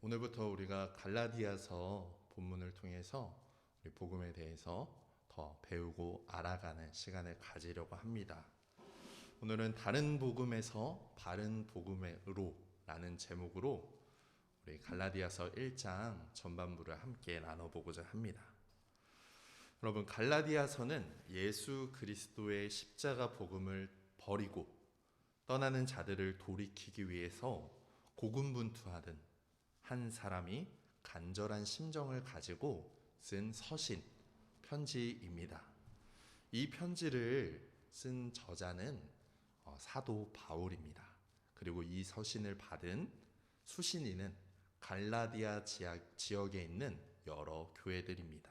오늘부터 우리가 갈라디아서 본문을 통해서 우리 복음에 대해서 더 배우고 알아가는 시간을 가지려고 합니다. 오늘은 다른 복음에서 바른 복음으로 라는 제목으로 우리 갈라디아서 1장 전반부를 함께 나눠보고자 합니다. 여러분, 갈라디아서는 예수 그리스도의 십자가 복음을 버리고 떠나는 자들을 돌이키기 위해서 고군분투하던 한 사람이 간절한 심정을 가지고 쓴 서신, 편지입니다. 이 편지를 쓴 저자는 사도 바울입니다. 그리고 이 서신을 받은 수신인은 갈라디아 지역에 있는 여러 교회들입니다.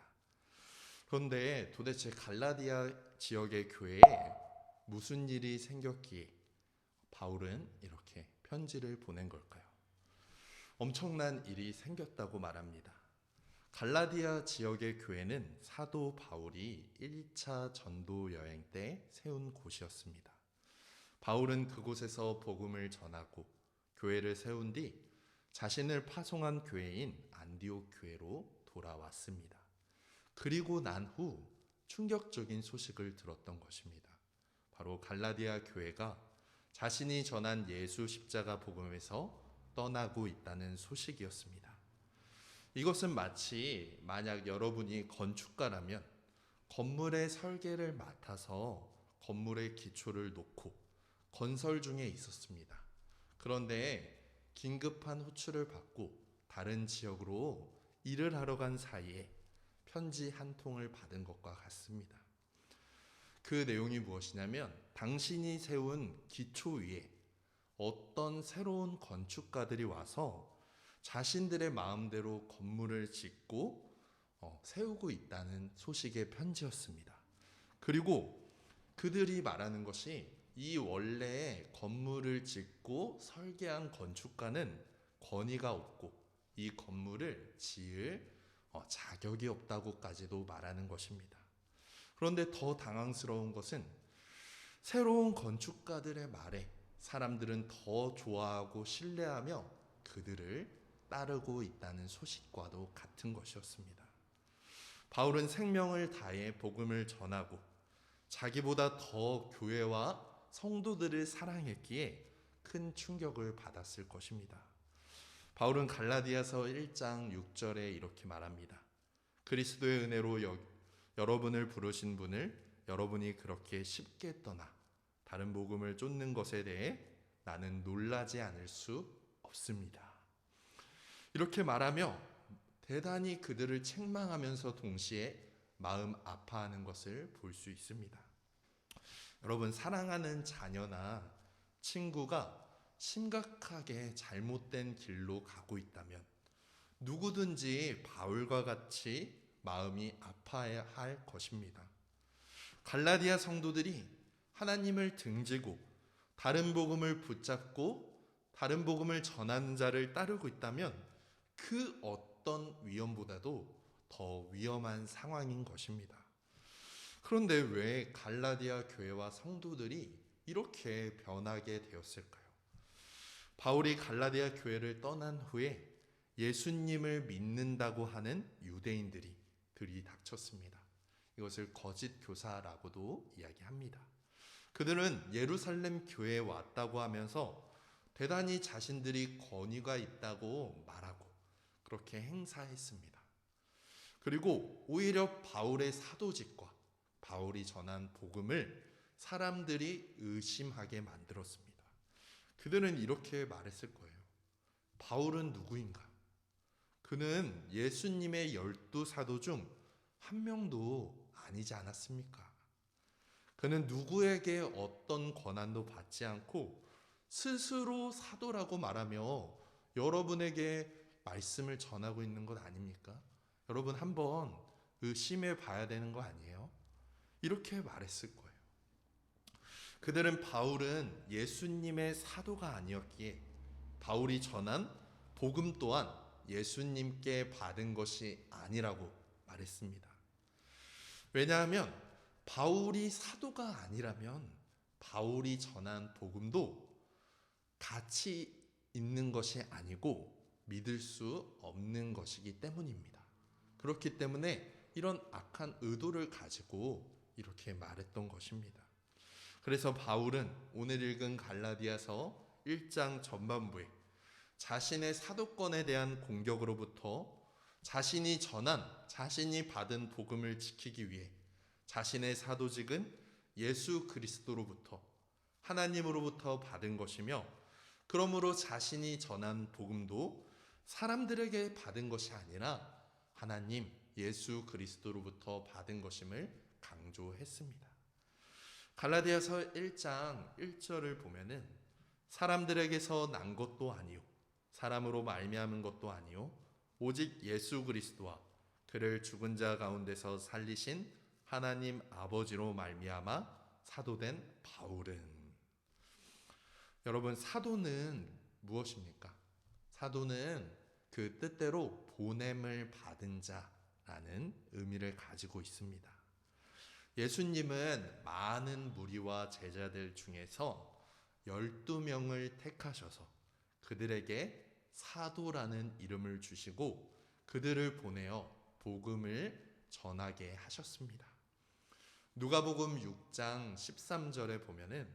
그런데 도대체 갈라디아 지역의 교회에 무슨 일이 생겼기에 바울은 이렇게 편지를 보낸 걸까요? 엄청난 일이 생겼다고 말합니다. 갈라디아 지역의 교회는 사도 바울이 1차 전도 여행 때 세운 곳이었습니다. 바울은 그곳에서 복음을 전하고 교회를 세운 뒤 자신을 파송한 교회인 안디옥 교회로 돌아왔습니다. 그리고 난 후 충격적인 소식을 들었던 것입니다. 바로 갈라디아 교회가 자신이 전한 예수 십자가 복음에서 떠나고 있다는 소식이었습니다. 이것은 마치 만약 여러분이 건축가라면 건물의 설계를 맡아서 건물의 기초를 놓고 건설 중에 있었습니다. 그런데 긴급한 호출을 받고 다른 지역으로 일을 하러 간 사이에 편지 한 통을 받은 것과 같습니다. 그 내용이 무엇이냐면 당신이 세운 기초 위에 어떤 새로운 건축가들이 와서 자신들의 마음대로 건물을 짓고 세우고 있다는 소식의 편지였습니다. 그리고 그들이 말하는 것이 이 원래 건물을 짓고 설계한 건축가는 권위가 없고 이 건물을 지을 자격이 없다고까지도 말하는 것입니다. 그런데 더 당황스러운 것은 새로운 건축가들의 말에 사람들은 더 좋아하고 신뢰하며 그들을 따르고 있다는 소식과도 같은 것이었습니다. 바울은 생명을 다해 복음을 전하고 자기보다 더 교회와 성도들을 사랑했기에 큰 충격을 받았을 것입니다. 바울은 갈라디아서 1장 6절에 이렇게 말합니다. 그리스도의 은혜로 여러분을 부르신 분을 여러분이 그렇게 쉽게 떠나 다른 복음을 쫓는 것에 대해 나는 놀라지 않을 수 없습니다. 이렇게 말하며 대단히 그들을 책망하면서 동시에 마음 아파하는 것을 볼 수 있습니다. 여러분, 사랑하는 자녀나 친구가 심각하게 잘못된 길로 가고 있다면 누구든지 바울과 같이 마음이 아파야 할 것입니다. 갈라디아 성도들이 하나님을 등지고 다른 복음을 붙잡고 다른 복음을 전하는 자를 따르고 있다면 그 어떤 위험보다도 더 위험한 상황인 것입니다. 그런데 왜 갈라디아 교회와 성도들이 이렇게 변하게 되었을까요? 바울이 갈라디아 교회를 떠난 후에 예수님을 믿는다고 하는 유대인들이 들이닥쳤습니다. 이것을 거짓 교사라고도 이야기합니다. 그들은 예루살렘 교회에 왔다고 하면서 대단히 자신들이 권위가 있다고 말하고 그렇게 행사했습니다. 그리고 오히려 바울의 사도직과 바울이 전한 복음을 사람들이 의심하게 만들었습니다. 그들은 이렇게 말했을 거예요. 바울은 누구인가? 그는 예수님의 12사도 중 한 명도 아니지 않았습니까? 그는 누구에게 어떤 권한도 받지 않고 스스로 사도라고 말하며 여러분에게 말씀을 전하고 있는 것 아닙니까? 여러분 한번 의심해 봐야 되는 거 아니에요? 이렇게 말했을 거예요. 그들은 바울은 예수님의 사도가 아니었기에 바울이 전한 복음 또한 예수님께 받은 것이 아니라고 말했습니다. 왜냐하면 바울이 사도가 아니라면 바울이 전한 복음도 가치 있는 것이 아니고 믿을 수 없는 것이기 때문입니다. 그렇기 때문에 이런 악한 의도를 가지고 이렇게 말했던 것입니다. 그래서 바울은 오늘 읽은 갈라디아서 1장 전반부에 자신의 사도권에 대한 공격으로부터 자신이 전한, 자신이 받은 복음을 지키기 위해 자신의 사도직은 예수 그리스도로부터, 하나님으로부터 받은 것이며, 그러므로 자신이 전한 복음도 사람들에게 받은 것이 아니라 하나님 예수 그리스도로부터 받은 것임을 강조했습니다. 갈라디아서 1장 1절을 보면은 사람들에게서 난 것도 아니요 사람으로 말미암은 것도 아니요 오직 예수 그리스도와 그를 죽은 자 가운데서 살리신 하나님 아버지로 말미암아 사도된 바울은. 여러분, 사도는 무엇입니까? 사도는 그 뜻대로 보냄을 받은 자라는 의미를 가지고 있습니다. 예수님은 많은 무리와 제자들 중에서 12명을 택하셔서 그들에게 사도라는 이름을 주시고 그들을 보내어 복음을 전하게 하셨습니다. 누가복음 6장 13절에 보면은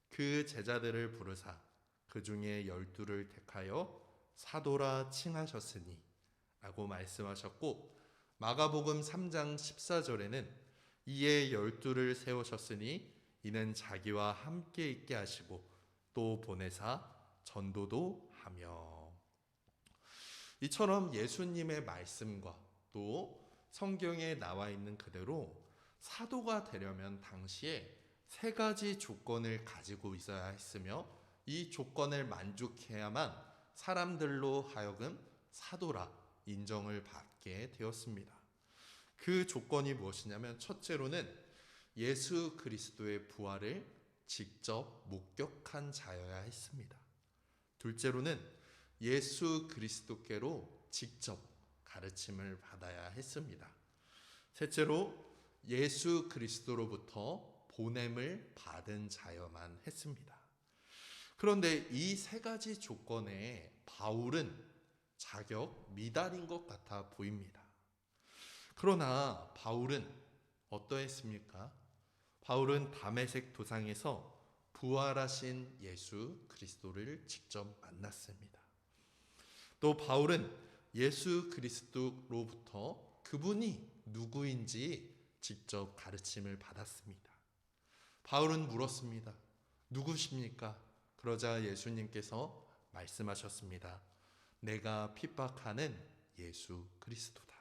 그 제자들을 부르사 그 중에 12를 택하여 사도라 칭하셨으니 라고 말씀하셨고, 마가복음 3장 14절에는 이에 12를 세우셨으니 이는 자기와 함께 있게 하시고 또 보내사 전도도 하며. 이처럼 예수님의 말씀과 또 성경에 나와 있는 그대로 사도가 되려면 당시에 3가지 조건을 가지고 있어야 했으며, 이 조건을 만족해야만 사람들로 하여금 사도라 인정을 받게 되었습니다. 그 조건이 무엇이냐면, 첫째로는 예수 그리스도의 부활을 직접 목격한 자여야 했습니다. 둘째로는 예수 그리스도께로 직접 가르침을 받아야 했습니다. 셋째로 예수 그리스도로부터 보냄을 받은 자여만 했습니다. 그런데 이 3가지 조건에 바울은 자격 미달인 것 같아 보입니다. 그러나 바울은 어떠했습니까? 바울은 다메섹 도상에서 부활하신 예수 그리스도를 직접 만났습니다. 또 바울은 예수 그리스도로부터 그분이 누구인지 직접 가르침을 받았습니다. 바울은 물었습니다. 누구십니까? 그러자 예수님께서 말씀하셨습니다. 내가 핍박하는 예수 그리스도다.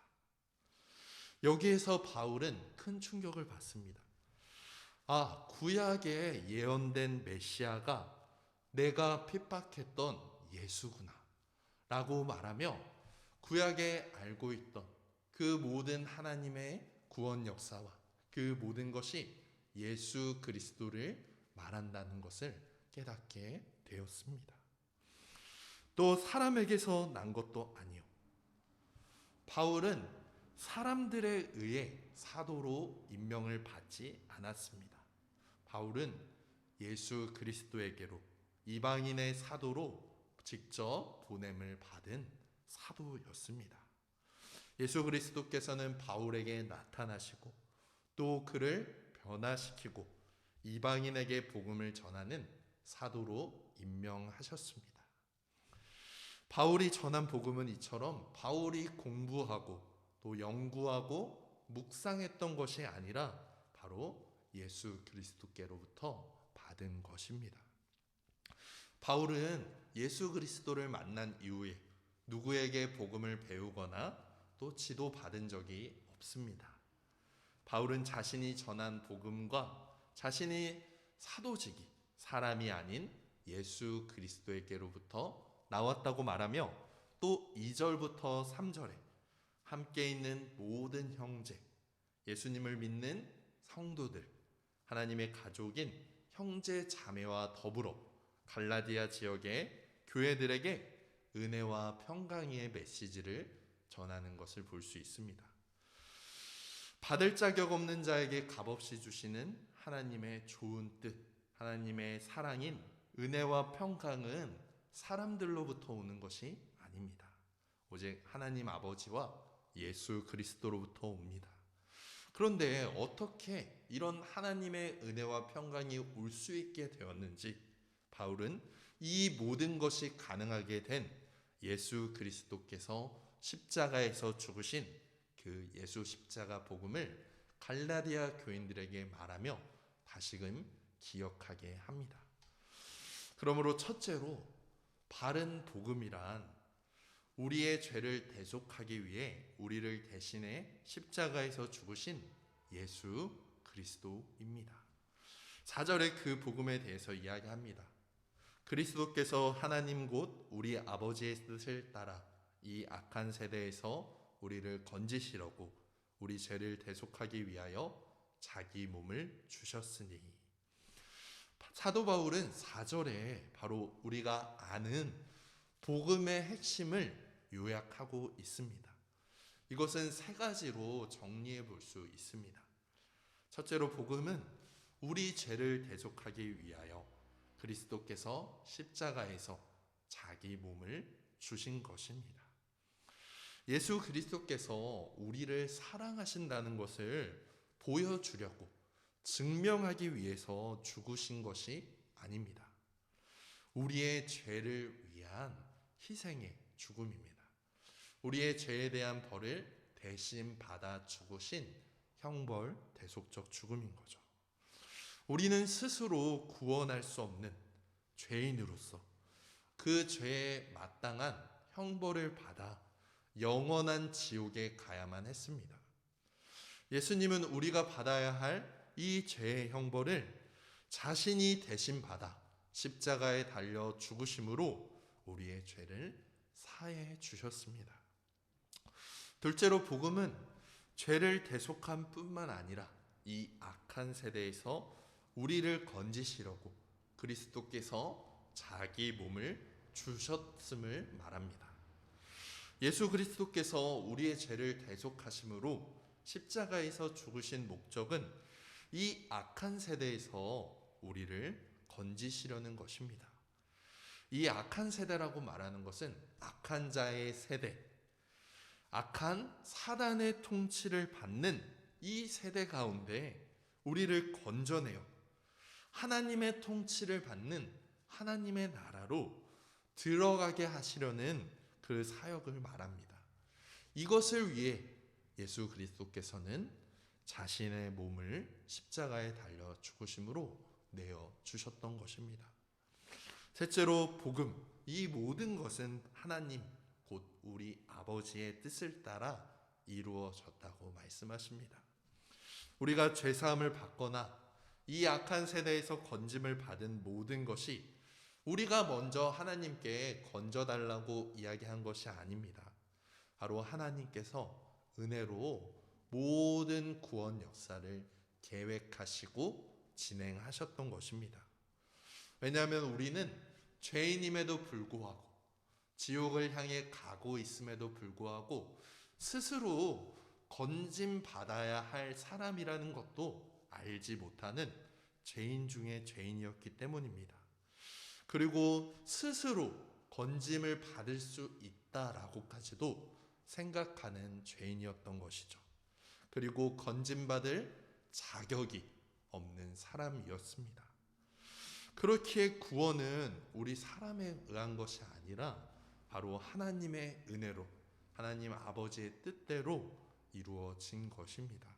여기에서 바울은 큰 충격을 받습니다. 구약에 예언된 메시아가 내가 핍박했던 예수구나 라고 말하며, 구약에 알고 있던 그 모든 하나님의 구원 역사와 그 모든 것이 예수 그리스도를 말한다는 것을 깨닫게 되었습니다. 또 사람에게서 난 것도 아니요, 바울은 사람들에 의해 사도로 임명을 받지 않았습니다. 바울은 예수 그리스도에게로 이방인의 사도로 직접 보냄을 받은 사도였습니다. 예수 그리스도께서는 바울에게 나타나시고 또 그를 변화시키고 이방인에게 복음을 전하는 사도로 임명하셨습니다. 바울이 전한 복음은 이처럼 바울이 공부하고 또 연구하고 묵상했던 것이 아니라 바로 예수 그리스도께로부터 받은 것입니다. 바울은 예수 그리스도를 만난 이후에 누구에게 복음을 배우거나 또 지도받은 적이 없습니다. 바울은 자신이 전한 복음과 자신이 사도직이 사람이 아닌 예수 그리스도에게로부터 나왔다고 말하며, 또 2절부터 3절에 함께 있는 모든 형제, 예수님을 믿는 성도들, 하나님의 가족인 형제 자매와 더불어 갈라디아 지역의 교회들에게 은혜와 평강의 메시지를 전하는 것을 볼 수 있습니다. 받을 자격 없는 자에게 값없이 주시는 하나님의 좋은 뜻, 하나님의 사랑인 은혜와 평강은 사람들로부터 오는 것이 아닙니다. 오직 하나님 아버지와 예수 그리스도로부터 옵니다. 그런데 어떻게 이런 하나님의 은혜와 평강이 올 수 있게 되었는지 바울은 이 모든 것이 가능하게 된 예수 그리스도께서 십자가에서 죽으신 그 예수 십자가 복음을 갈라디아 교인들에게 말하며 다시금 기억하게 합니다. 그러므로 첫째로 바른 복음이란 우리의 죄를 대속하기 위해 우리를 대신해 십자가에서 죽으신 예수 그리스도입니다. 4절에 그 복음에 대해서 이야기합니다. 그리스도께서 하나님 곧 우리 아버지의 뜻을 따라 이 악한 세대에서 우리를 건지시려고 우리 죄를 대속하기 위하여 자기 몸을 주셨으니. 사도 바울은 4절에 바로 우리가 아는 복음의 핵심을 요약하고 있습니다. 이것은 세 가지로 정리해 볼 수 있습니다. 첫째로 복음은 우리 죄를 대속하기 위하여 그리스도께서 십자가에서 자기 몸을 주신 것입니다. 예수 그리스도께서 우리를 사랑하신다는 것을 보여주려고 증명하기 위해서 죽으신 것이 아닙니다. 우리의 죄를 위한 희생의 죽음입니다. 우리의 죄에 대한 벌을 대신 받아 죽으신 형벌 대속적 죽음인 거죠. 우리는 스스로 구원할 수 없는 죄인으로서 그 죄에 마땅한 형벌을 받아 영원한 지옥에 가야만 했습니다. 예수님은 우리가 받아야 할 이 죄의 형벌을 자신이 대신 받아 십자가에 달려 죽으심으로 우리의 죄를 사해 주셨습니다. 둘째로 복음은 죄를 대속함 뿐만 아니라 이 악한 세대에서 우리를 건지시려고 그리스도께서 자기 몸을 주셨음을 말합니다. 예수 그리스도께서 우리의 죄를 대속하심으로 십자가에서 죽으신 목적은 이 악한 세대에서 우리를 건지시려는 것입니다. 이 악한 세대라고 말하는 것은 악한 자의 세대, 악한 사단의 통치를 받는 이 세대 가운데 우리를 건져내어 하나님의 통치를 받는 하나님의 나라로 들어가게 하시려는 그 사역을 말합니다. 이것을 위해 예수 그리스도께서는 자신의 몸을 십자가에 달려 죽으심으로 내어 주셨던 것입니다. 셋째로 복음, 이 모든 것은 하나님 곧 우리 아버지의 뜻을 따라 이루어졌다고 말씀하십니다. 우리가 죄사함을 받거나 이 악한 세대에서 건짐을 받은 모든 것이 우리가 먼저 하나님께 건져달라고 이야기한 것이 아닙니다. 바로 하나님께서 은혜로 모든 구원 역사를 계획하시고 진행하셨던 것입니다. 왜냐하면 우리는 죄인임에도 불구하고 지옥을 향해 가고 있음에도 불구하고 스스로 건짐 받아야 할 사람이라는 것도 알지 못하는 죄인 중에 죄인이었기 때문입니다. 그리고 스스로 건짐을 받을 수 있다라고까지도 생각하는 죄인이었던 것이죠. 그리고 건짐받을 자격이 없는 사람이었습니다. 그렇기에 구원은 우리 사람에 의한 것이 아니라 바로 하나님의 은혜로 하나님 아버지의 뜻대로 이루어진 것입니다.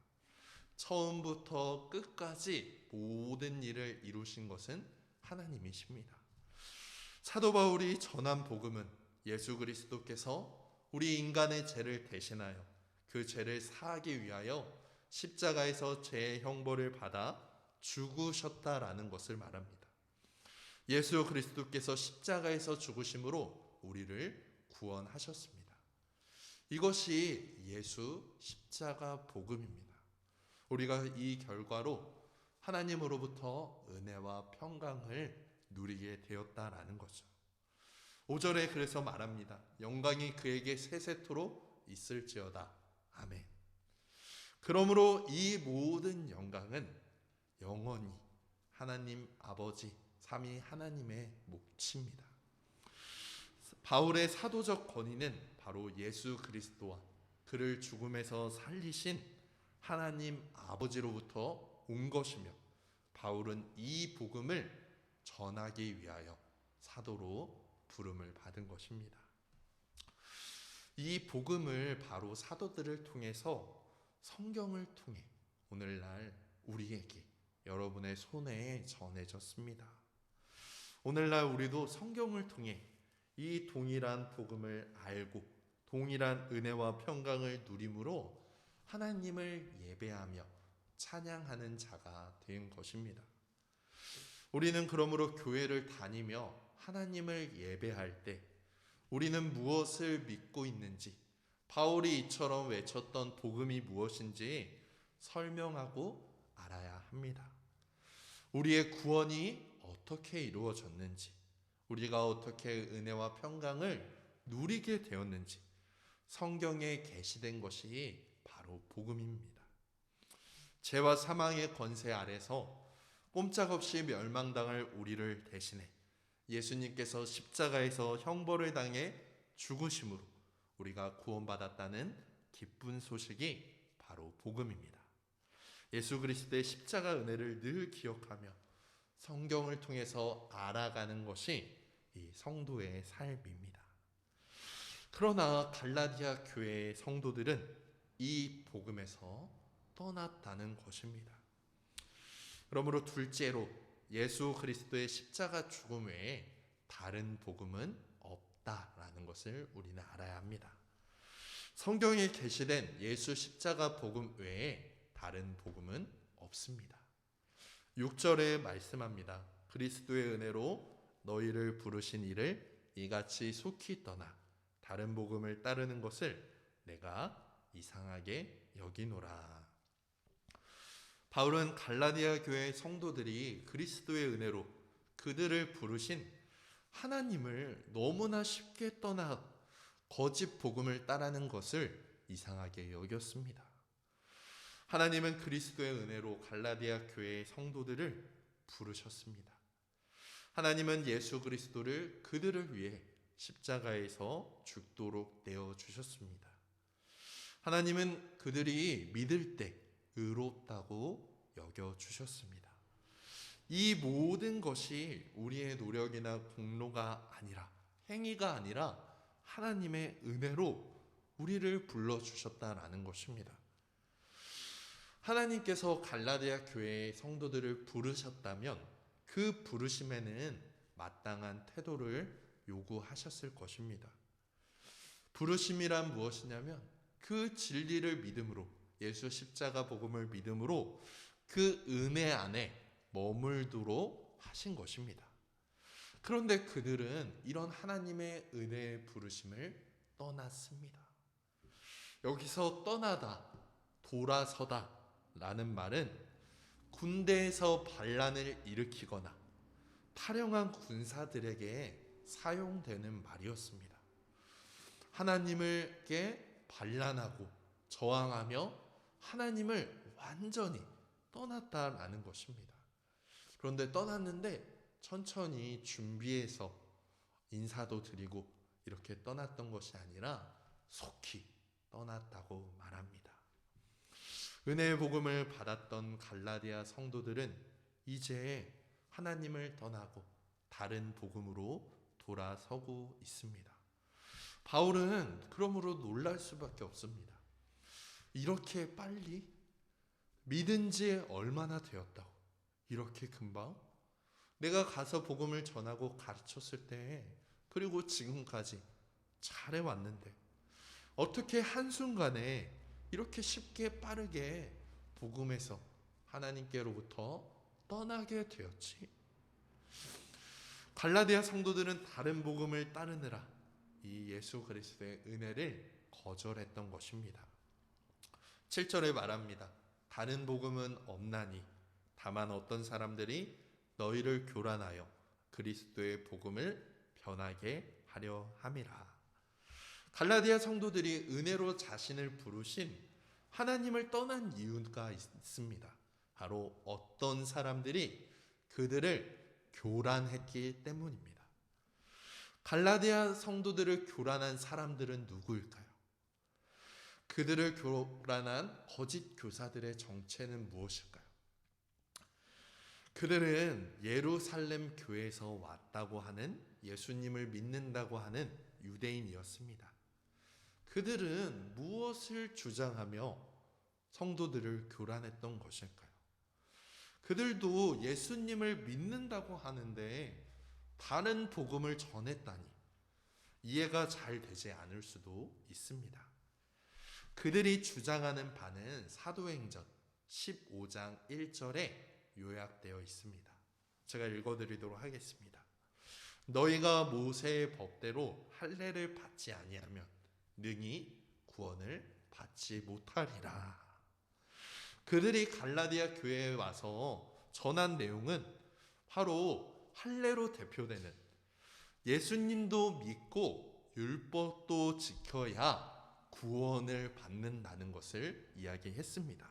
처음부터 끝까지 모든 일을 이루신 것은 하나님이십니다. 사도 바울이 전한 복음은 예수 그리스도께서 우리 인간의 죄를 대신하여 그 죄를 사하기 위하여 십자가에서 죄의 형벌을 받아 죽으셨다라는 것을 말합니다. 예수 그리스도께서 십자가에서 죽으심으로 우리를 구원하셨습니다. 이것이 예수 십자가 복음입니다. 우리가 이 결과로 하나님으로부터 은혜와 평강을 누리게 되었다라는 거죠. 5절에 그래서 말합니다. 영광이 그에게 세세토록 있을지어다. 아멘. 그러므로 이 모든 영광은 영원히 하나님 아버지 삼위 하나님의 몫입니다. 바울의 사도적 권위는 바로 예수 그리스도와 그를 죽음에서 살리신 하나님 아버지로부터 온 것이며, 바울은 이 복음을 전하기 위하여 사도로 부름을 받은 것입니다. 이 복음을 바로 사도들을 통해서, 성경을 통해 오늘날 우리에게, 여러분의 손에 전해졌습니다. 오늘날 우리도 성경을 통해 이 동일한 복음을 알고 동일한 은혜와 평강을 누림으로 하나님을 예배하며 찬양하는 자가 된 것입니다. 우리는 그러므로 교회를 다니며 하나님을 예배할 때 우리는 무엇을 믿고 있는지, 바울이 이처럼 외쳤던 복음이 무엇인지 설명하고 알아야 합니다. 우리의 구원이 어떻게 이루어졌는지, 우리가 어떻게 은혜와 평강을 누리게 되었는지 성경에 게시된 것이 바로 복음입니다. 죄와 사망의 권세 아래서 꼼짝없이 멸망당할 우리를 대신해 예수님께서 십자가에서 형벌을 당해 죽으심으로 우리가 구원받았다는 기쁜 소식이 바로 복음입니다. 예수 그리스도의 십자가 은혜를 늘 기억하며 성경을 통해서 알아가는 것이 이 성도의 삶입니다. 그러나 갈라디아 교회의 성도들은 이 복음에서 떠났다는 것입니다. 그러므로 둘째로 예수 그리스도의 십자가 죽음 외에 다른 복음은 없다라는 것을 우리는 알아야 합니다. 성경에 게시된 예수 십자가 복음 외에 다른 복음은 없습니다. 6절에 말씀합니다. 그리스도의 은혜로 너희를 부르신 이를 이같이 속히 떠나 다른 복음을 따르는 것을 내가 이상하게 여기노라. 바울은 갈라디아 교회의 성도들이 그리스도의 은혜로 그들을 부르신 하나님을 너무나 쉽게 떠나 거짓 복음을 따르는 것을 이상하게 여겼습니다. 하나님은 그리스도의 은혜로 갈라디아 교회의 성도들을 부르셨습니다. 하나님은 예수 그리스도를 그들을 위해 십자가에서 죽도록 내어주셨습니다. 하나님은 그들이 믿을 때 의롭다고 여겨주셨습니다. 이 모든 것이 우리의 노력이나 공로가 아니라, 행위가 아니라 하나님의 은혜로 우리를 불러주셨다라는 것입니다. 하나님께서 갈라디아 교회의 성도들을 부르셨다면 그 부르심에는 마땅한 태도를 요구하셨을 것입니다. 부르심이란 무엇이냐면 그 진리를 믿음으로, 예수 십자가 복음을 믿음으로 그 은혜 안에 머물도록 하신 것입니다. 그런데 그들은 이런 하나님의 은혜의 부르심을 떠났습니다. 여기서 떠나다, 돌아서다 라는 말은 군대에서 반란을 일으키거나 탈영한 군사들에게 사용되는 말이었습니다. 하나님께 반란하고 저항하며 하나님을 완전히 떠났다라는 것입니다. 그런데 떠났는데 천천히 준비해서 인사도 드리고 이렇게 떠났던 것이 아니라 속히 떠났다고 말합니다. 은혜의 복음을 받았던 갈라디아 성도들은 이제 하나님을 떠나고 다른 복음으로 돌아서고 있습니다. 바울은 그러므로 놀랄 수밖에 없습니다. 이렇게 빨리? 믿은 지 얼마나 되었다고? 이렇게 금방? 내가 가서 복음을 전하고 가르쳤을 때, 그리고 지금까지 잘해왔는데 어떻게 한순간에 이렇게 쉽게 빠르게 복음에서 하나님께로부터 떠나게 되었지? 갈라디아 성도들은 다른 복음을 따르느라 이 예수 그리스도의 은혜를 거절했던 것입니다. 7절에 말합니다. 다른 복음은 없나니 다만 어떤 사람들이 너희를 교란하여 그리스도의 복음을 변하게 하려 함이라. 갈라디아 성도들이 은혜로 자신을 부르신 하나님을 떠난 이유가 있습니다. 바로 어떤 사람들이 그들을 교란했기 때문입니다. 갈라디아 성도들을 교란한 사람들은 누구일까요? 그들을 교란한 거짓 교사들의 정체는 무엇일까요? 그들은 예루살렘 교회에서 왔다고 하는, 예수님을 믿는다고 하는 유대인이었습니다. 그들은 무엇을 주장하며 성도들을 교란했던 것일까요? 그들도 예수님을 믿는다고 하는데 다른 복음을 전했다니 이해가 잘 되지 않을 수도 있습니다. 그들이 주장하는 바는 사도행전 15장 1절에 요약되어 있습니다. 제가 읽어드리도록 하겠습니다. 너희가 모세의 법대로 할례를 받지 아니하면 능히 구원을 받지 못하리라. 그들이 갈라디아 교회에 와서 전한 내용은 바로 할례로 대표되는 예수님도 믿고 율법도 지켜야 구원을 받는다는 것을 이야기했습니다.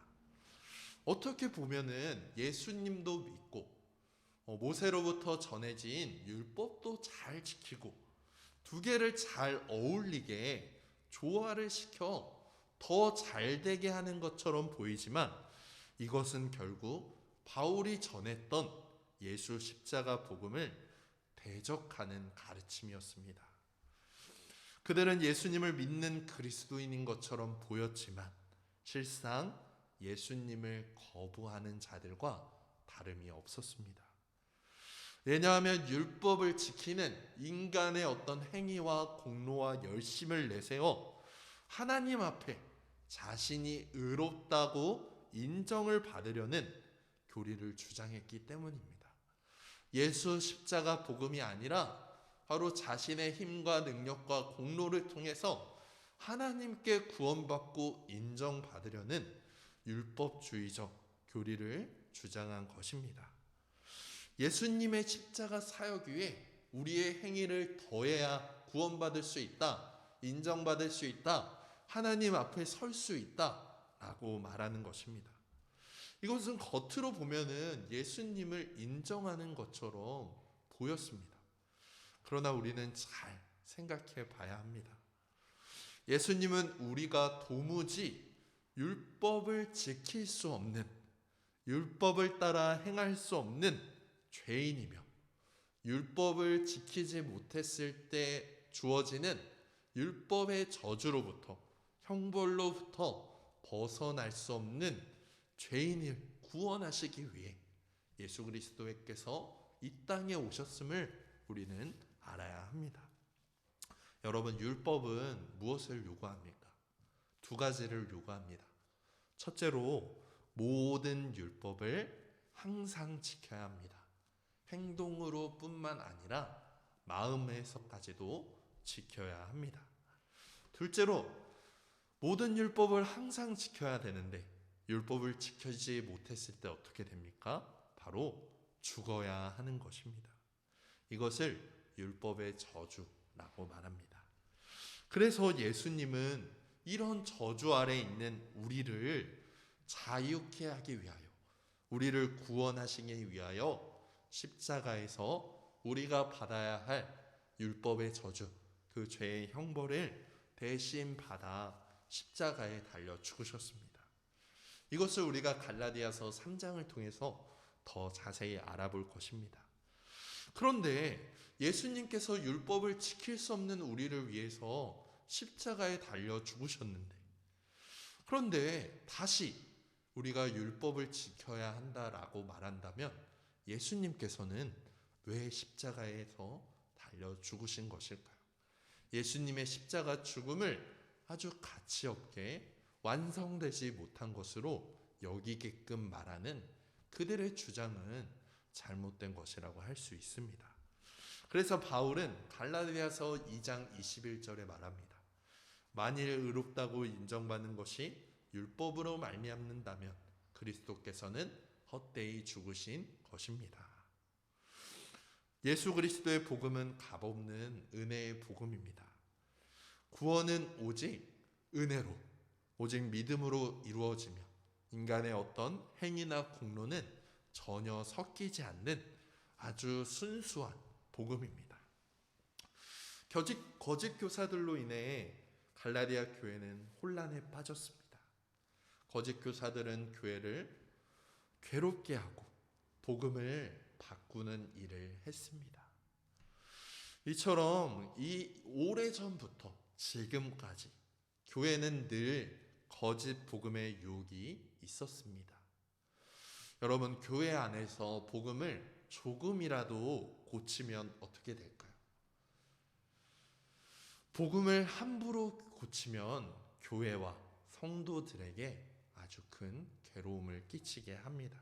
어떻게 보면은 예수님도 믿고 모세로부터 전해진 율법도 잘 지키고 두 개를 잘 어울리게 조화를 시켜 더 잘되게 하는 것처럼 보이지만 이것은 결국 바울이 전했던 예수 십자가 복음을 대적하는 가르침이었습니다. 그들은 예수님을 믿는 그리스도인인 것처럼 보였지만 실상 예수님을 거부하는 자들과 다름이 없었습니다. 왜냐하면 율법을 지키는 인간의 어떤 행위와 공로와 열심을 내세워 하나님 앞에 자신이 의롭다고 인정을 받으려는 교리를 주장했기 때문입니다. 예수 십자가 복음이 아니라 바로 자신의 힘과 능력과 공로를 통해서 하나님께 구원받고 인정받으려는 율법주의적 교리를 주장한 것입니다. 예수님의 십자가 사역 위에 우리의 행위를 더해야 구원받을 수 있다, 인정받을 수 있다, 하나님 앞에 설 수 있다라고 말하는 것입니다. 이것은 겉으로 보면은 예수님을 인정하는 것처럼 보였습니다. 그러나 우리는 잘 생각해 봐야 합니다. 예수님은 우리가 도무지 율법을 지킬 수 없는, 율법을 따라 행할 수 없는 죄인이며 율법을 지키지 못했을 때 주어지는 율법의 저주로부터, 형벌로부터 벗어날 수 없는 죄인을 구원하시기 위해 예수 그리스도께서 이 땅에 오셨음을 우리는 알아야 합니다. 여러분, 율법은 무엇을 요구합니까? 두 가지를 요구합니다. 첫째로 모든 율법을 항상 지켜야 합니다. 행동으로 뿐만 아니라 마음에서까지도 지켜야 합니다. 둘째로 모든 율법을 항상 지켜야 되는데 율법을 지키지 못했을 때 어떻게 됩니까? 바로 죽어야 하는 것입니다. 이것을 율법의 저주라고 말합니다. 그래서 예수님은 이런 저주 아래 있는 우리를 자유케 하기 위하여, 우리를 구원하시기 위하여 십자가에서 우리가 받아야 할 율법의 저주, 그 죄의 형벌을 대신 받아 십자가에 달려 죽으셨습니다. 이것을 우리가 갈라디아서 3장을 통해서 더 자세히 알아볼 것입니다. 그런데 예수님께서 율법을 지킬 수 없는 우리를 위해서 십자가에 달려 죽으셨는데, 그런데 다시 우리가 율법을 지켜야 한다라고 말한다면 예수님께서는 왜 십자가에서 달려 죽으신 것일까요? 예수님의 십자가 죽음을 아주 가치 없게 완성되지 못한 것으로 여기게끔 말하는 그들의 주장은 잘못된 것이라고 할 수 있습니다. 그래서 바울은 갈라디아서 2장 21절에 말합니다. 만일 의롭다고 인정받는 것이 율법으로 말미암는다면 그리스도께서는 헛되이 죽으신 것입니다. 예수 그리스도의 복음은 값없는 은혜의 복음입니다. 구원은 오직 은혜로, 오직 믿음으로 이루어지며 인간의 어떤 행위나 공로는 전혀 섞이지 않는 아주 순수한 복음입니다. 거짓 교사들로 인해 갈라디아 교회는 혼란에 빠졌습니다. 거짓 교사들은 교회를 괴롭게 하고 복음을 바꾸는 일을 했습니다. 이처럼 이 오래전부터 지금까지 교회는 늘 거짓 복음의 유혹이 있었습니다. 여러분, 교회 안에서 복음을 조금이라도 고치면 어떻게 될까요? 복음을 함부로 고치면 교회와 성도들에게 아주 큰 괴로움을 끼치게 합니다.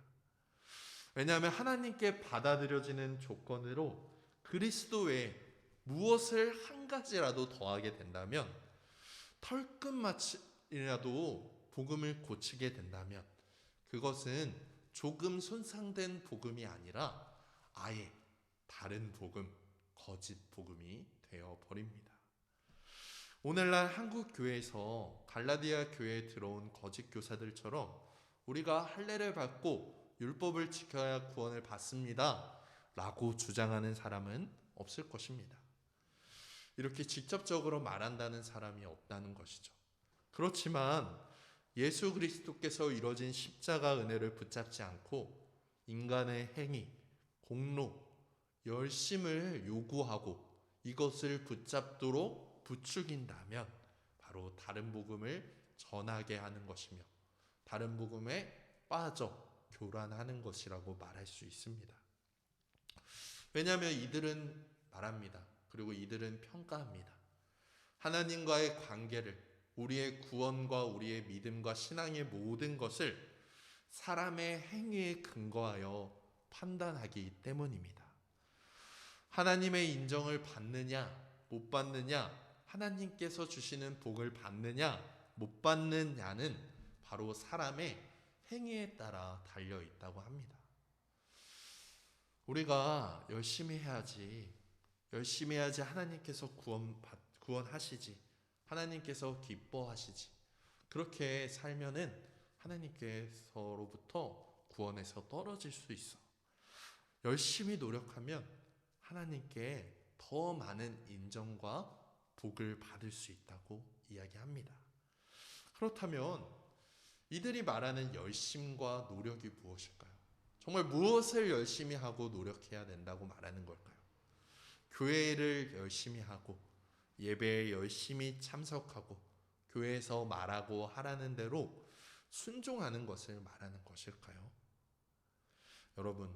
왜냐하면 하나님께 받아들여지는 조건으로 그리스도 외에 무엇을 한 가지라도 더하게 된다면, 털끝만이라도 복음을 고치게 된다면 그것은 조금 손상된 복음이 아니라 아예 다른 복음, 거짓 복음이 되어버립니다. 오늘날 한국 교회에서 갈라디아 교회에 들어온 거짓 교사들처럼 우리가 할례를 받고 율법을 지켜야 구원을 받습니다 라고 주장하는 사람은 없을 것입니다. 이렇게 직접적으로 말한다는 사람이 없다는 것이죠. 그렇지만 예수 그리스도께서 이뤄진 십자가 은혜를 붙잡지 않고 인간의 행위, 공로, 열심을 요구하고 이것을 붙잡도록 부추긴다면 바로 다른 복음을 전하게 하는 것이며 다른 복음에 빠져 교란하는 것이라고 말할 수 있습니다. 왜냐하면 이들은 말합니다. 그리고 이들은 평가합니다. 하나님과의 관계를, 우리의 구원과 우리의 믿음과 신앙의 모든 것을 사람의 행위에 근거하여 판단하기 때문입니다. 하나님의 인정을 받느냐 못 받느냐, 하나님께서 주시는 복을 받느냐 못 받느냐는 바로 사람의 행위에 따라 달려 있다고 합니다. 우리가 열심히 해야지 하나님께서 구원하시지, 하나님께서 기뻐하시지, 그렇게 살면은 하나님께서로부터 구원에서 떨어질 수 있어. 열심히 노력하면 하나님께 더 많은 인정과 복을 받을 수 있다고 이야기합니다. 그렇다면 이들이 말하는 열심과 노력이 무엇일까요? 정말 무엇을 열심히 하고 노력해야 된다고 말하는 걸까요? 교회를 열심히 하고 예배에 열심히 참석하고 교회에서 말하고 하라는 대로 순종하는 것을 말하는 것일까요? 여러분,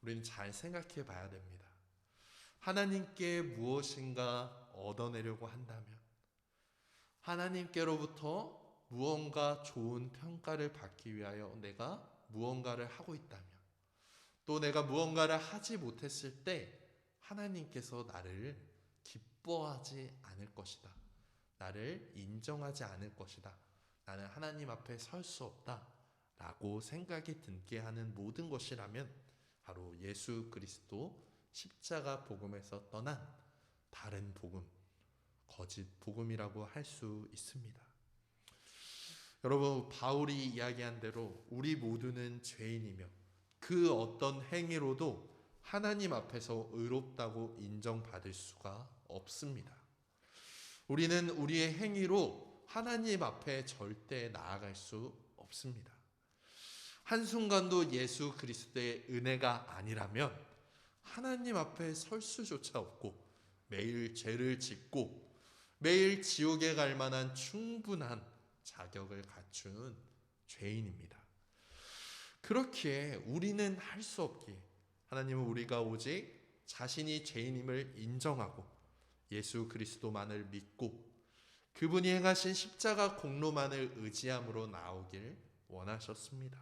우리는 잘 생각해 봐야 됩니다. 하나님께 무엇인가 얻어내려고 한다면, 하나님께로부터 무언가 좋은 평가를 받기 위하여 내가 무언가를 하고 있다면, 또 내가 무언가를 하지 못했을 때 하나님께서 나를 기뻐하지 않을 것이다, 나를 인정하지 않을 것이다, 나는 하나님 앞에 설 수 없다 라고 생각이 들게 하는 모든 것이라면 바로 예수 그리스도 십자가 복음에서 떠난 다른 복음, 거짓 복음이라고 할 수 있습니다. 여러분, 바울이 이야기한 대로 우리 모두는 죄인이며 그 어떤 행위로도 하나님 앞에서 의롭다고 인정받을 수가 없습니다. 우리는 우리의 행위로 하나님 앞에 절대 나아갈 수 없습니다. 한순간도 예수 그리스도의 은혜가 아니라면 하나님 앞에 설 수조차 없고 매일 죄를 짓고 매일 지옥에 갈 만한 충분한 자격을 갖춘 죄인입니다. 그렇기에 우리는 할 수 없기에 하나님은 우리가 오직 자신이 죄인임을 인정하고 예수 그리스도만을 믿고 그분이 행하신 십자가 공로만을 의지함으로 나오길 원하셨습니다.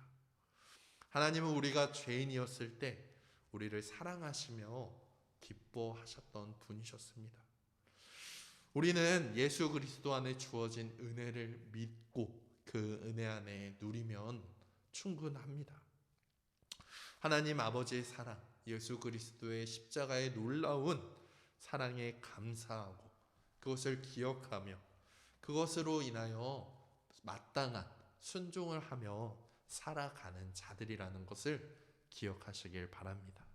하나님은 우리가 죄인이었을 때 우리를 사랑하시며 기뻐하셨던 분이셨습니다. 우리는 예수 그리스도 안에 주어진 은혜를 믿고 그 은혜 안에 누리면 충분합니다. 하나님 아버지의 사랑, 예수 그리스도의 십자가의 놀라운 사랑에 감사하고 그것을 기억하며 그것으로 인하여 마땅한 순종을 하며 살아가는 자들이라는 것을 기억하시길 바랍니다.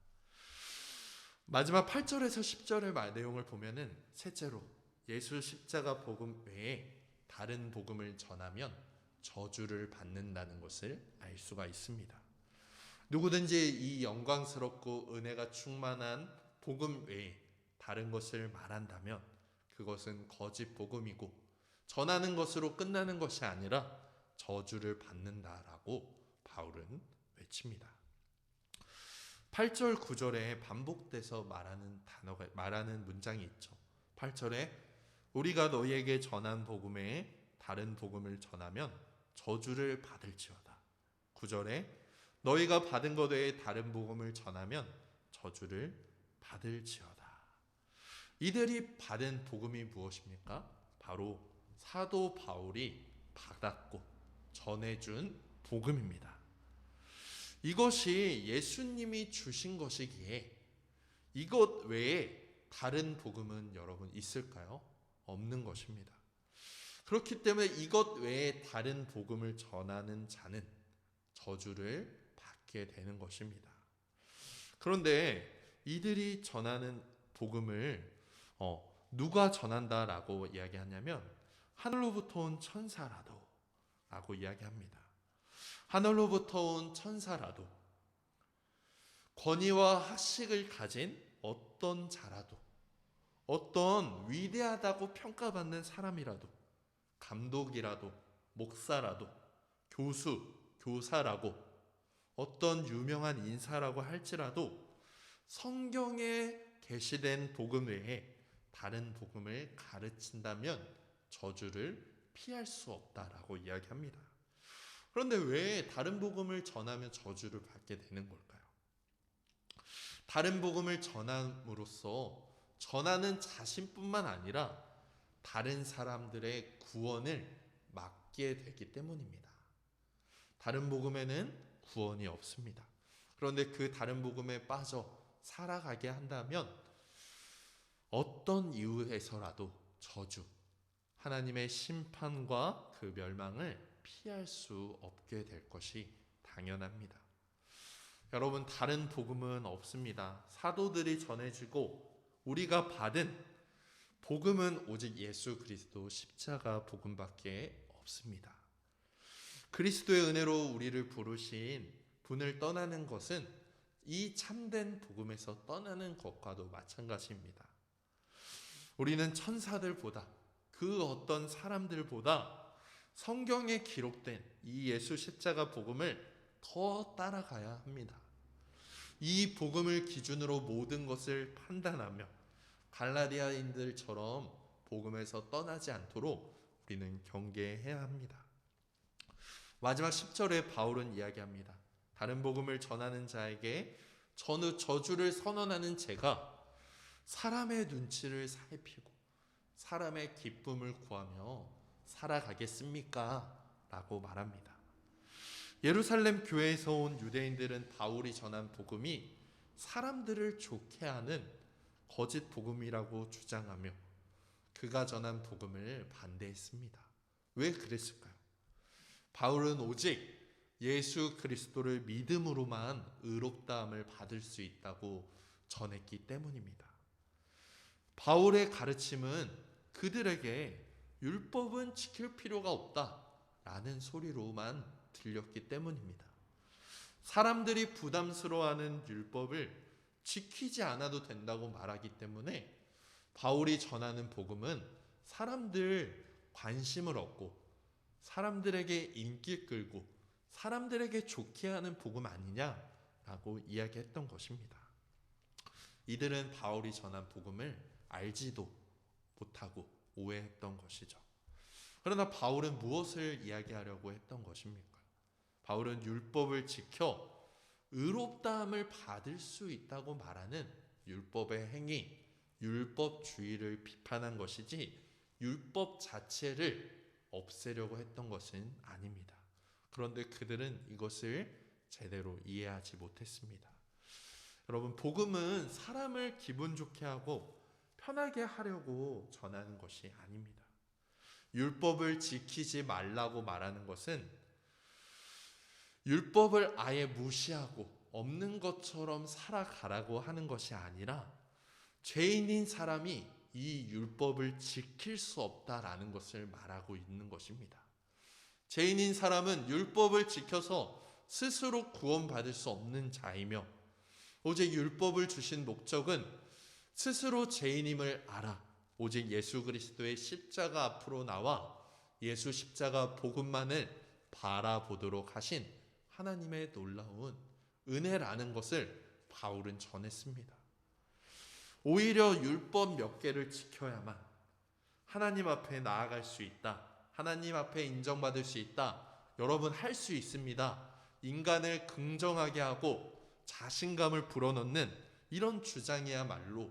마지막 8절에서 10절의 말 내용을 보면은 셋째로 예수 십자가 복음 외에 다른 복음을 전하면 저주를 받는다는 것을 알 수가 있습니다. 누구든지 이 영광스럽고 은혜가 충만한 복음 외에 다른 것을 말한다면 그것은 거짓 복음이고 전하는 것으로 끝나는 것이 아니라 저주를 받는다라고 바울은 외칩니다. 8절 9절에 반복돼서 말하는 문장이 있죠. 8절에 우리가 너희에게 전한 복음에 다른 복음을 전하면 저주를 받을지어다. 9절에 너희가 받은 것 외에 다른 복음을 전하면 저주를 받을지어다. 이들이 받은 복음이 무엇입니까? 바로 사도 바울이 받았고 전해준 복음입니다. 이것이 예수님이 주신 것이기에 이것 외에 다른 복음은 여러분 있을까요? 없는 것입니다. 그렇기 때문에 이것 외에 다른 복음을 전하는 자는 저주를 받게 되는 것입니다. 그런데 이들이 전하는 복음을 누가 전한다라고 이야기하냐면 하늘로부터 온 천사라도 라고 이야기합니다. 하늘로부터 온 천사라도 권위와 학식을 가진 어떤 자라도 어떤 위대하다고 평가받는 사람이라도 감독이라도 목사라도 교수, 교사라고 어떤 유명한 인사라고 할지라도 성경에 게시된 복음 외에 다른 복음을 가르친다면 저주를 피할 수 없다라고 이야기합니다. 그런데 왜 다른 복음을 전하면 저주를 받게 되는 걸까요? 다른 복음을 전함으로써 전하는 자신뿐만 아니라 다른 사람들의 구원을 막게 되기 때문입니다. 다른 복음에는 구원이 없습니다. 그런데 그 다른 복음에 빠져 살아가게 한다면 어떤 이유에서라도 저주, 하나님의 심판과 그 멸망을 피할 수 없게 될 것이 당연합니다. 여러분, 다른 복음은 없습니다. 사도들이 전해지고 우리가 받은 복음은 오직 예수 그리스도 십자가 복음밖에 없습니다. 그리스도의 은혜로 우리를 부르신 분을 떠나는 것은 이 참된 복음에서 떠나는 것과도 마찬가지입니다. 우리는 천사들보다 그 어떤 사람들보다 성경에 기록된 이 예수 십자가 복음을 더 따라가야 합니다. 이 복음을 기준으로 모든 것을 판단하며 갈라디아인들처럼 복음에서 떠나지 않도록 우리는 경계해야 합니다. 마지막 10절에 바울은 이야기합니다. 다른 복음을 전하는 자에게 저주를 선언하는 제가 사람의 눈치를 살피고 사람의 기쁨을 구하며 살아가겠습니까? 라고 말합니다. 예루살렘 교회에서 온 유대인들은 바울이 전한 복음이 사람들을 좋게 하는 거짓 복음이라고 주장하며 그가 전한 복음을 반대했습니다. 왜 그랬을까요? 바울은 오직 예수 그리스도를 믿음으로만 의롭다함을 받을 수 있다고 전했기 때문입니다. 바울의 가르침은 그들에게 율법은 지킬 필요가 없다라는 소리로만 들렸기 때문입니다. 사람들이 부담스러워하는 율법을 지키지 않아도 된다고 말하기 때문에 바울이 전하는 복음은 사람들 관심을 얻고 사람들에게 인기 끌고 사람들에게 좋게 하는 복음 아니냐라고 이야기했던 것입니다. 이들은 바울이 전한 복음을 알지도 못하고 오해했던 것이죠. 그러나 바울은 무엇을 이야기하려고 했던 것입니까? 바울은 율법을 지켜 의롭다함을 받을 수 있다고 말하는 율법의 행위, 율법주의를 비판한 것이지 율법 자체를 없애려고 했던 것은 아닙니다. 그런데 그들은 이것을 제대로 이해하지 못했습니다. 여러분, 복음은 사람을 기분 좋게 하고 편하게 하려고 전하는 것이 아닙니다. 율법을 지키지 말라고 말하는 것은 율법을 아예 무시하고 없는 것처럼 살아가라고 하는 것이 아니라 죄인인 사람이 이 율법을 지킬 수 없다라는 것을 말하고 있는 것입니다. 죄인인 사람은 율법을 지켜서 스스로 구원받을 수 없는 자이며, 오직 율법을 주신 목적은 스스로 죄인임을 알아 오직 예수 그리스도의 십자가 앞으로 나와 예수 십자가 복음만을 바라보도록 하신 하나님의 놀라운 은혜라는 것을 바울은 전했습니다. 오히려 율법 몇 개를 지켜야만 하나님 앞에 나아갈 수 있다, 하나님 앞에 인정받을 수 있다, 여러분 할 수 있습니다, 인간을 긍정하게 하고 자신감을 불어넣는 이런 주장이야말로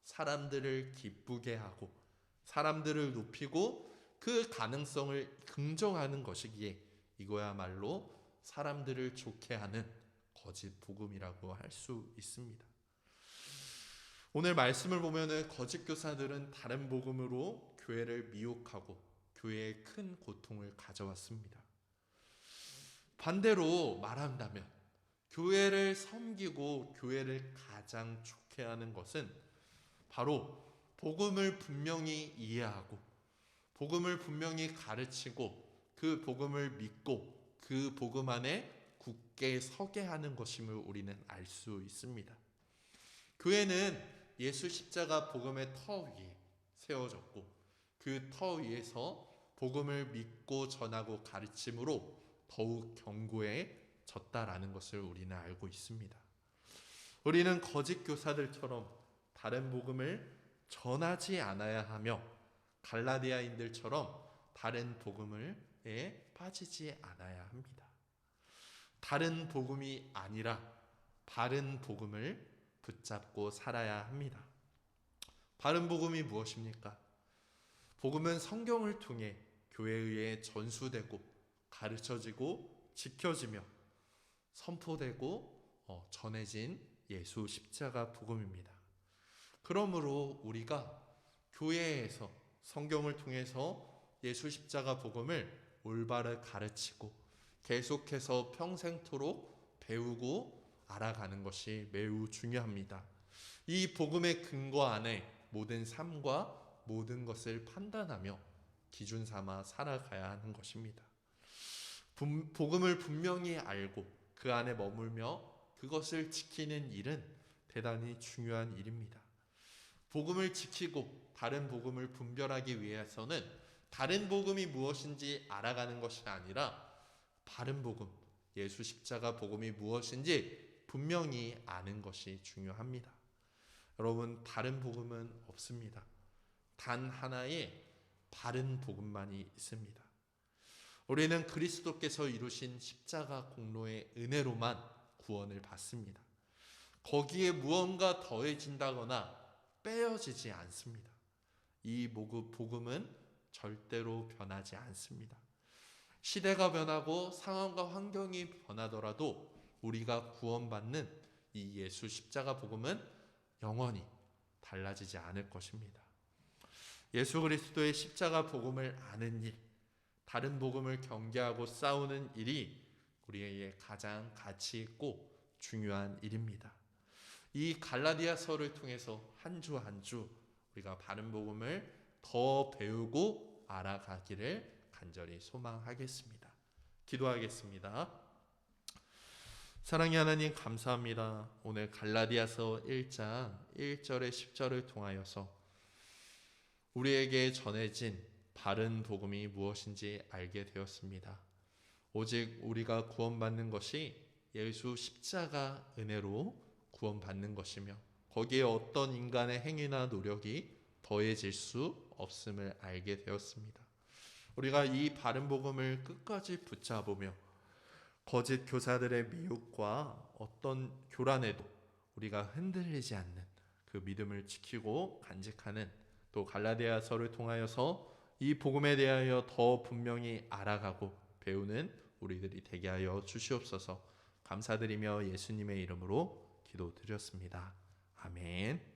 사람들을 기쁘게 하고 사람들을 높이고 그 가능성을 긍정하는 것이기에 이거야말로 사람들을 좋게 하는 거짓 복음이라고 할 수 있습니다. 오늘 말씀을 보면은 거짓 교사들은 다른 복음으로 교회를 미혹하고 교회에 큰 고통을 가져왔습니다. 반대로 말한다면 교회를 섬기고 교회를 가장 좋게 하는 것은 바로 복음을 분명히 이해하고 복음을 분명히 가르치고 그 복음을 믿고 그 복음 안에 굳게 서게 하는 것임을 우리는 알 수 있습니다. 교회는 예수 십자가 복음의 터 위에 세워졌고 그 터 위에서 복음을 믿고 전하고 가르침으로 더욱 견고해졌다라는 것을 우리는 알고 있습니다. 우리는 거짓 교사들처럼 다른 복음을 전하지 않아야 하며 갈라디아인들처럼 다른 복음에 빠지지 않아야 합니다. 다른 복음이 아니라 바른 복음을 붙잡고 살아야 합니다. 바른 복음이 무엇입니까? 복음은 성경을 통해 교회에 의해 전수되고 가르쳐지고 지켜지며 선포되고 전해진 예수 십자가 복음입니다. 그러므로 우리가 교회에서 성경을 통해서 예수 십자가 복음을 올바르게 가르치고 계속해서 평생토록 배우고 알아가는 것이 매우 중요합니다. 이 복음의 근거 안에 모든 삶과 모든 것을 판단하며 기준 삼아 살아가야 하는 것입니다. 복음을 분명히 알고 그 안에 머물며 그것을 지키는 일은 대단히 중요한 일입니다. 복음을 지키고 다른 복음을 분별하기 위해서는 다른 복음이 무엇인지 알아가는 것이 아니라 바른 복음, 예수 십자가 복음이 무엇인지 분명히 아는 것이 중요합니다. 여러분, 다른 복음은 없습니다. 단 하나의 바른 복음만이 있습니다. 우리는 그리스도께서 이루신 십자가 공로의 은혜로만 구원을 받습니다. 거기에 무언가 더해진다거나 빼어지지 않습니다. 이 복음은 절대로 변하지 않습니다. 시대가 변하고 상황과 환경이 변하더라도 우리가 구원받는 이 예수 십자가 복음은 영원히 달라지지 않을 것입니다. 예수 그리스도의 십자가 복음을 아는 일, 다른 복음을 경계하고 싸우는 일이 우리에게 가장 가치 있고 중요한 일입니다. 이 갈라디아서를 통해서 한 주 한 주 우리가 바른 복음을 더 배우고 알아가기를 간절히 소망하겠습니다. 기도하겠습니다. 사랑의 하나님, 감사합니다. 오늘 갈라디아서 1장 1절에 10절을 통하여서 우리에게 전해진 바른 복음이 무엇인지 알게 되었습니다. 오직 우리가 구원받는 것이 예수 십자가 은혜로 구원받는 것이며 거기에 어떤 인간의 행위나 노력이 더해질 수 없음을 알게 되었습니다. 우리가 이 바른 복음을 끝까지 붙잡으며 거짓 교사들의 미혹과 어떤 교란에도 우리가 흔들리지 않는 그 믿음을 지키고 간직하는, 또 갈라디아서를 통하여서 이 복음에 대하여 더 분명히 알아가고 배우는 우리들이 되게 하여 주시옵소서. 감사드리며 예수님의 이름으로 기도드렸습니다. 아멘.